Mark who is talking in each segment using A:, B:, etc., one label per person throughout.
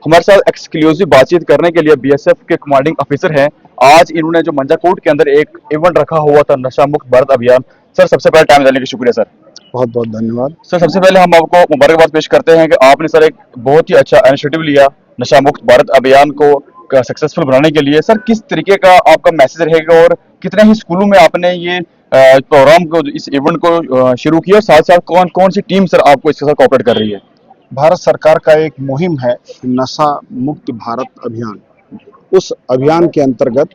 A: हमारे साथ एक्सक्लूसिव बातचीत करने के लिए बीएसएफ के कमांडिंग ऑफिसर हैं। आज इन्होंने जो मंजाकोट के अंदर एक इवेंट रखा हुआ था, नशा मुक्त भारत अभियान। सर, सबसे पहले टाइम देने के शुक्रिया सर।
B: बहुत बहुत धन्यवाद।
A: सर, सबसे पहले हम आपको मुबारकबाद पेश करते हैं कि आपने सर एक बहुत ही अच्छा इनिशिएटिव लिया नशा मुक्त भारत अभियान को सक्सेसफुल बनाने के लिए। सर, किस तरीके का आपका मैसेज रहेगा और कितने ही स्कूलों में आपने ये प्रोग्राम को, इस इवेंट को शुरू किया, साथ साथ कौन कौन सी टीम सर आपको इसके साथ कोऑपरेट कर रही है?
B: भारत सरकार का एक मुहिम है नशा मुक्त भारत अभियान। उस अभियान के अंतर्गत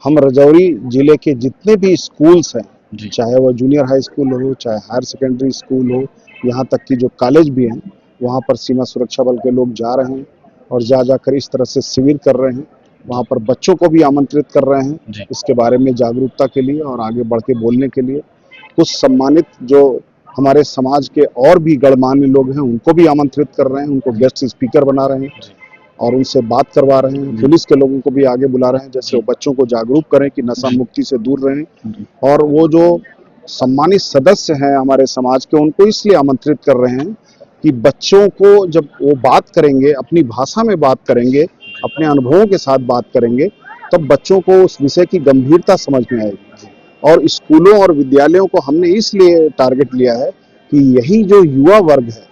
B: हम रजौरी जिले के जितने भी स्कूल्स हैं, चाहे वो जूनियर हाई स्कूल हो, चाहे हायर सेकेंडरी स्कूल हो, यहाँ तक कि जो कॉलेज भी हैं, वहाँ पर सीमा सुरक्षा बल के लोग जा रहे हैं और जाकर इस तरह से शिविर कर रहे हैं। वहाँ पर बच्चों को भी आमंत्रित कर रहे हैं इसके बारे में जागरूकता के लिए और आगे बढ़ के बोलने के लिए। कुछ सम्मानित जो हमारे समाज के और भी गणमान्य लोग हैं, उनको भी आमंत्रित कर रहे हैं, उनको गेस्ट स्पीकर बना रहे हैं और उनसे बात करवा रहे हैं। पुलिस के लोगों को भी आगे बुला रहे हैं, जैसे वो बच्चों को जागरूक करें कि नशा मुक्ति से दूर रहें। और वो जो सम्मानित सदस्य हैं हमारे समाज के, उनको इसलिए आमंत्रित कर रहे हैं कि बच्चों को जब वो बात करेंगे, अपनी भाषा में बात करेंगे, अपने अनुभवों के साथ बात करेंगे, तब बच्चों को उस विषय की गंभीरता समझ में आएगी। और स्कूलों और विद्यालयों को हमने इसलिए टारगेट लिया है कि यही जो युवा वर्ग है,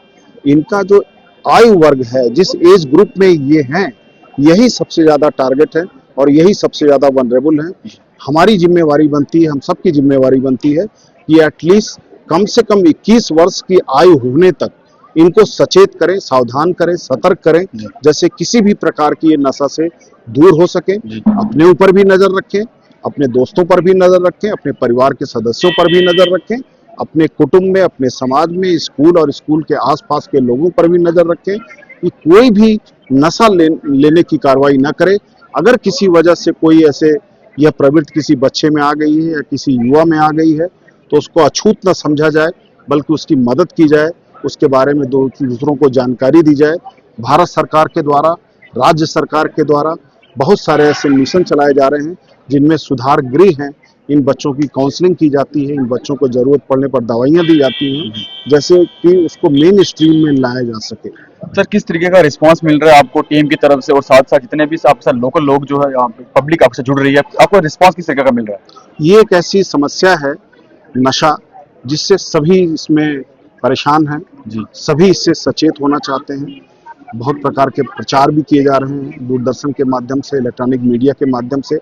B: इनका जो आयु वर्ग है, जिस एज ग्रुप में ये हैं, यही सबसे ज़्यादा टारगेट है और यही सबसे ज़्यादा वनरेबल है। हमारी जिम्मेवारी बनती है, हम सबकी जिम्मेवारी बनती है कि एटलीस्ट कम से कम 21 वर्ष की आयु होने तक इनको सचेत करें, सावधान करें, सतर्क करें, जैसे किसी भी प्रकार की ये नशा से दूर हो सके। अपने ऊपर भी नज़र रखें, अपने दोस्तों पर भी नज़र रखें, अपने परिवार के सदस्यों पर भी नज़र रखें, अपने कुटुंब में, अपने समाज में, स्कूल और स्कूल के आसपास के लोगों पर भी नज़र रखें कि कोई भी नशा लेने की कार्रवाई ना करे। अगर किसी वजह से कोई ऐसे यह प्रवृत्ति किसी बच्चे में आ गई है या किसी युवा में आ गई है, तो उसको अछूत न समझा जाए, बल्कि उसकी मदद की जाए, उसके बारे में दूसरों को जानकारी दी जाए। भारत सरकार के द्वारा, राज्य सरकार के द्वारा बहुत सारे ऐसे मिशन चलाए जा रहे हैं जिनमें सुधार गृह हैं। इन बच्चों की काउंसलिंग की जाती है, इन बच्चों को जरूरत पड़ने पर दवाइयाँ दी जाती हैं, जैसे कि उसको मेन स्ट्रीम में लाया जा सके।
A: सर, किस तरीके का रिस्पांस मिल रहा है आपको टीम की तरफ से, और साथ साथ जितने भी आपके साथ लोकल लोग जो है, यहाँ पे पब्लिक आपसे जुड़ रही है, आपको रिस्पांस किस तरीके का मिल रहा है?
B: ये एक ऐसी समस्या है नशा, जिससे सभी इसमें परेशान हैं, सभी इससे सचेत होना चाहते हैं। बहुत प्रकार के प्रचार भी किए जा रहे हैं दूरदर्शन के माध्यम से, इलेक्ट्रॉनिक मीडिया के माध्यम से।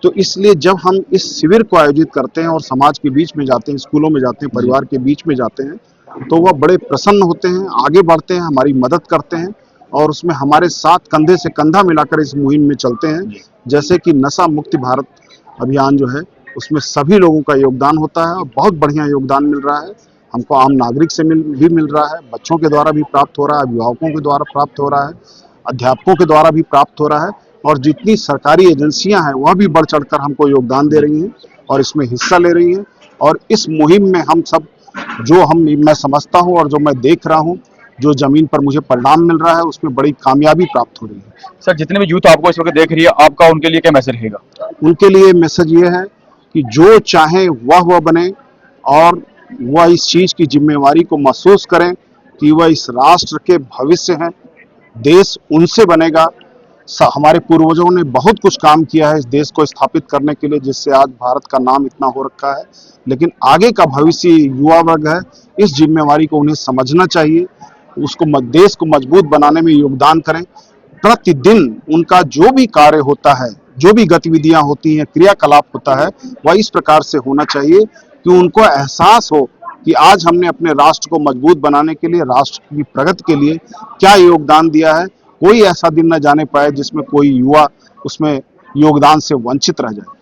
B: तो इसलिए जब हम इस शिविर को आयोजित करते हैं और समाज के बीच में जाते हैं, स्कूलों में जाते हैं, परिवार के बीच में जाते हैं, तो वह बड़े प्रसन्न होते हैं, आगे बढ़ते हैं, हमारी मदद करते हैं और उसमें हमारे साथ कंधे से कंधा मिलाकर इस मुहिम में चलते हैं। जैसे कि नशा मुक्ति भारत अभियान जो है, उसमें सभी लोगों का योगदान होता है और बहुत बढ़िया योगदान मिल रहा है। हमको आम नागरिक से भी मिल रहा है, बच्चों के द्वारा भी प्राप्त हो रहा है, अभिभावकों के द्वारा प्राप्त हो रहा है, अध्यापकों के द्वारा भी प्राप्त हो रहा है और जितनी सरकारी एजेंसियां हैं वह भी बढ़ चढ़कर हमको योगदान दे रही हैं और इसमें हिस्सा ले रही हैं। और इस मुहिम में हम सब मैं समझता हूँ और जो मैं देख रहा हूँ, जो जमीन पर मुझे परिणाम मिल रहा है, उसमें बड़ी कामयाबी प्राप्त हो रही है।
A: सर, जितने भी यूथ आपको इस वक्त देख रही है, आपका उनके लिए क्या मैसेज रहेगा?
B: उनके लिए मैसेज ये है कि जो चाहे वह बने और वह इस चीज की जिम्मेवारी को महसूस करें कि वह इस राष्ट्र के भविष्य हैं, देश उनसे बनेगा। हमारे पूर्वजों ने बहुत कुछ काम किया है इस देश को स्थापित करने के लिए, जिससे आज भारत का नाम इतना हो रखा है, लेकिन आगे का भविष्य युवा वर्ग है। इस जिम्मेवारी को उन्हें समझना चाहिए, उसको देश को मजबूत बनाने में योगदान करें। प्रतिदिन उनका जो भी कार्य होता है, जो भी गतिविधियां होती हैं, क्रियाकलाप होता है, वह इस प्रकार से होना चाहिए कि उनको एहसास हो कि आज हमने अपने राष्ट्र को मजबूत बनाने के लिए, राष्ट्र की प्रगति के लिए क्या योगदान दिया है। कोई ऐसा दिन न जाने पाए जिसमें कोई युवा उसमें योगदान से वंचित रह जाए।